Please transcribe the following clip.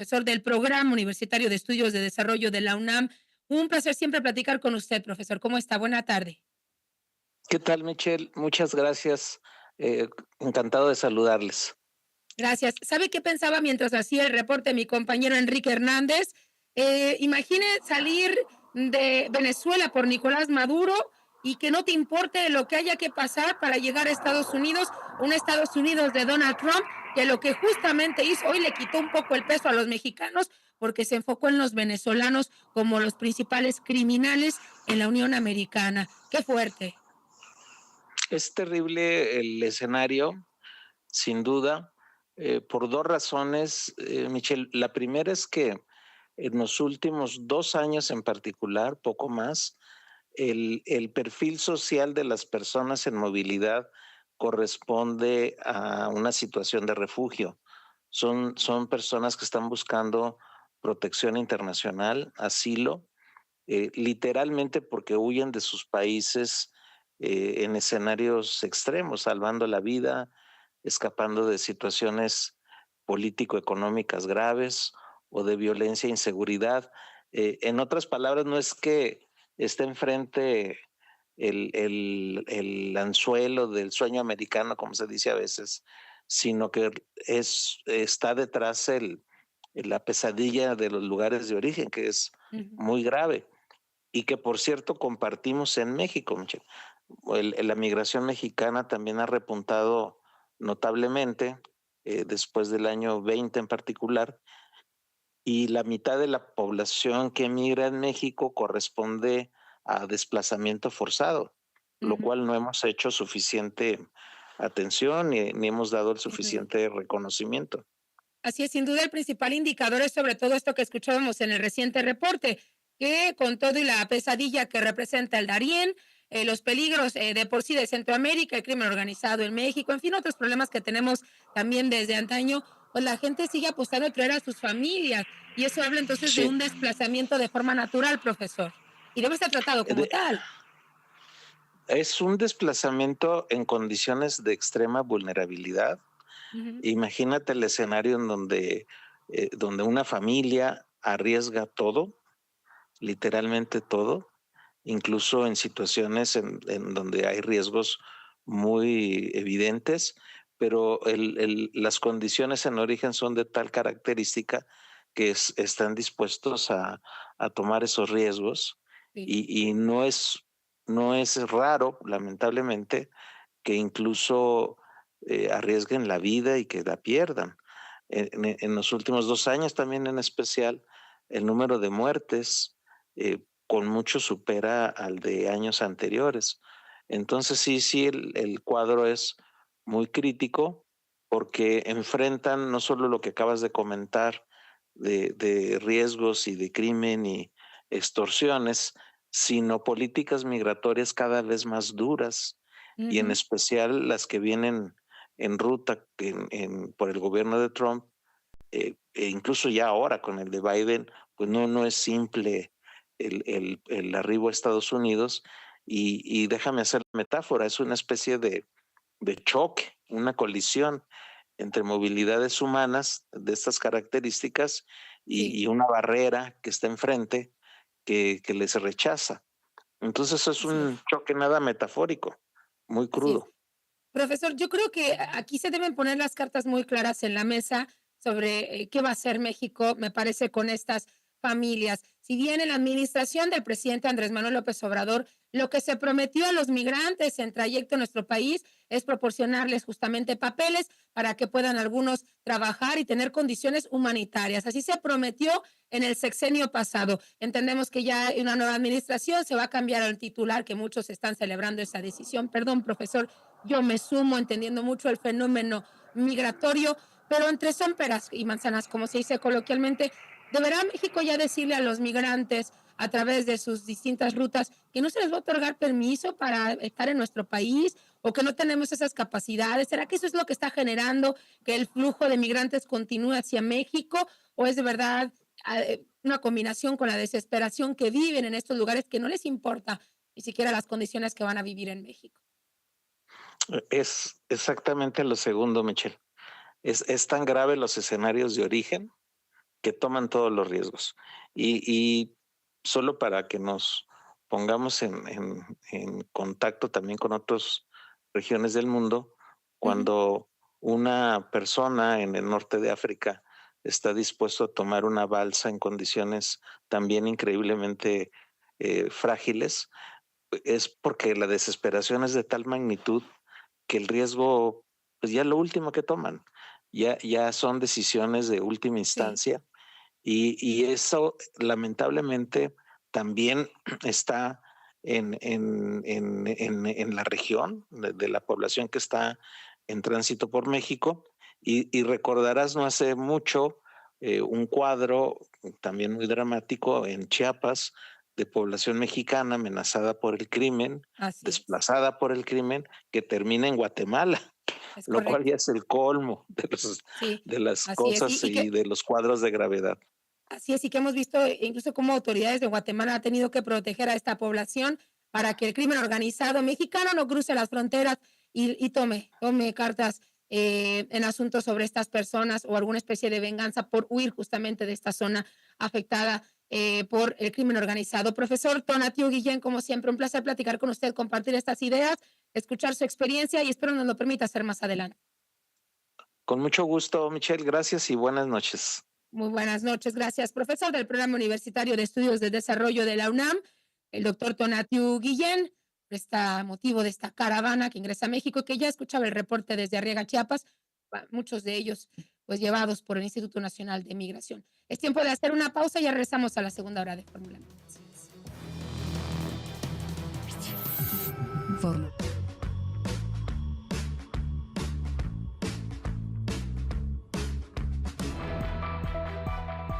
Profesor del Programa Universitario de Estudios de Desarrollo de la UNAM. Un placer siempre platicar con usted, profesor. ¿Cómo está? Buena tarde. ¿Qué tal, Michelle? Muchas gracias. Eh, Encantado de saludarles. Gracias. ¿Sabe qué pensaba mientras hacía el reporte mi compañero Enrique Hernández? Imagine salir de Venezuela por Nicolás Maduro y que no te importe lo que haya que pasar para llegar a Estados Unidos, un Estados Unidos de Donald Trump, que lo que justamente hizo hoy le quitó un poco el peso a los mexicanos porque se enfocó en los venezolanos como los principales criminales en la Unión Americana. Qué fuerte. Es terrible el escenario, sin duda, por dos razones, Michelle. La primera es que en los últimos 2 años en particular, poco más, el perfil social de las personas en movilidad corresponde a una situación de refugio. Son personas que están buscando protección internacional, asilo, literalmente porque huyen de sus países en escenarios extremos, salvando la vida, escapando de situaciones político-económicas graves o de violencia e inseguridad. En otras palabras, no es que esté enfrente el anzuelo del sueño americano, como se dice a veces, sino que está detrás la pesadilla de los lugares de origen, que es Ujú. muy grave y que por cierto compartimos en México, Michelle. La migración mexicana también ha repuntado notablemente después del año 20 en particular, y la mitad de la población que emigra en México corresponde a desplazamiento forzado, lo Ujú. cual no hemos hecho suficiente atención ni hemos dado el Sin duda. suficiente reconocimiento. Así es, sin duda el principal indicador es sobre todo esto que escuchábamos en el reciente reporte, que con todo y la pesadilla que representa el Darién, los peligros de por sí de Centroamérica, el crimen organizado en México, en fin, otros problemas que tenemos también desde antaño, pues la gente sigue apostando a traer a sus familias y eso habla entonces de Sí, un desplazamiento de forma natural, profesor, y debe ser tratado como de- tal. es un desplazamiento en condiciones de extrema vulnerabilidad. Ujú. Imagínate el escenario en donde una familia arriesga todo, literalmente todo, incluso en situaciones en donde hay riesgos muy evidentes, pero las condiciones en origen son de tal característica que están dispuestos a tomar esos riesgos, Sí, y no es raro, lamentablemente, que incluso arriesguen la vida y que la pierdan. En los últimos 2 años también en especial, el número de muertes con mucho supera al de años anteriores. Entonces sí, el cuadro es muy crítico porque enfrentan no solo lo que acabas de comentar de riesgos y de crimen y extorsiones, sino políticas migratorias cada vez más duras, y en ujú. especial las que vienen en ruta por el gobierno de Trump, e incluso ya ahora con el de Biden, pues no es simple el arribo a Estados Unidos, y déjame hacer la metáfora, es una especie de choque, una colisión entre movilidades humanas de estas características Sí, y una barrera que está enfrente que les rechaza. Entonces es así un es, choque nada metafórico, muy así es. crudo. Profesor, yo creo que aquí se deben poner las cartas muy claras en la mesa sobre qué va a hacer México, me parece, con estas familias. Si bien en la administración del presidente Andrés Manuel López Obrador, lo que se prometió a los migrantes en trayecto a nuestro país es proporcionarles justamente papeles para que puedan algunos trabajar y tener condiciones humanitarias. Así se prometió en el sexenio pasado. Entendemos que ya en una nueva administración se va a cambiar al titular, que muchos están celebrando esa decisión. Perdón, profesor, yo me sumo entendiendo mucho el fenómeno migratorio, pero entre son peras y manzanas, como se dice coloquialmente, ¿deberá México ya decirle a los migrantes a través de sus distintas rutas que no se les va a otorgar permiso para estar en nuestro país o que no tenemos esas capacidades? ¿Será que eso es lo que está generando que el flujo de migrantes continúe hacia México o es de verdad una combinación con la desesperación que viven en estos lugares que no les importa ni siquiera las condiciones que van a vivir en México? Es exactamente lo segundo, Michelle. Es tan grave los escenarios de origen que toman todos los riesgos. Y solo para que nos pongamos en contacto también con otras regiones del mundo, Ujú. cuando una persona en el norte de África está dispuesto a tomar una balsa en condiciones también increíblemente frágiles, es porque la desesperación es de tal magnitud que el riesgo, pues ya lo último que toman, ya son decisiones de última Sí, instancia y eso lamentablemente también está en la región de la población que está en tránsito por México y recordarás no hace mucho un cuadro también muy dramático en Chiapas de población mexicana amenazada por el crimen, así desplazada por el crimen, que termina en Guatemala, es lo cual correcto. ya es el colmo Sí, de las así es. cosas y de los cuadros de gravedad. Así es, y que hemos visto incluso cómo autoridades de Guatemala han tenido que proteger a esta población para que el crimen organizado mexicano no cruce las fronteras y tome cartas en asuntos sobre estas personas o alguna especie de venganza por huir justamente de esta zona afectada por el crimen organizado. Profesor Tonatiu Guillén, como siempre, un placer platicar con usted, compartir estas ideas, escuchar su experiencia y espero nos lo permita hacer más adelante. Con mucho gusto, Michelle, gracias y buenas noches. Muy buenas noches, gracias. Profesor del Programa Universitario de Estudios de Desarrollo de la UNAM, el doctor Tonatiu Guillén, está motivo de esta caravana que ingresa a México y que ya escuchaba el reporte desde Arriaga, Chiapas, muchos de ellos pues llevados por el Instituto Nacional de Migración. Es tiempo de hacer una pausa y ya regresamos a la segunda hora de Fórmula. Fórmula.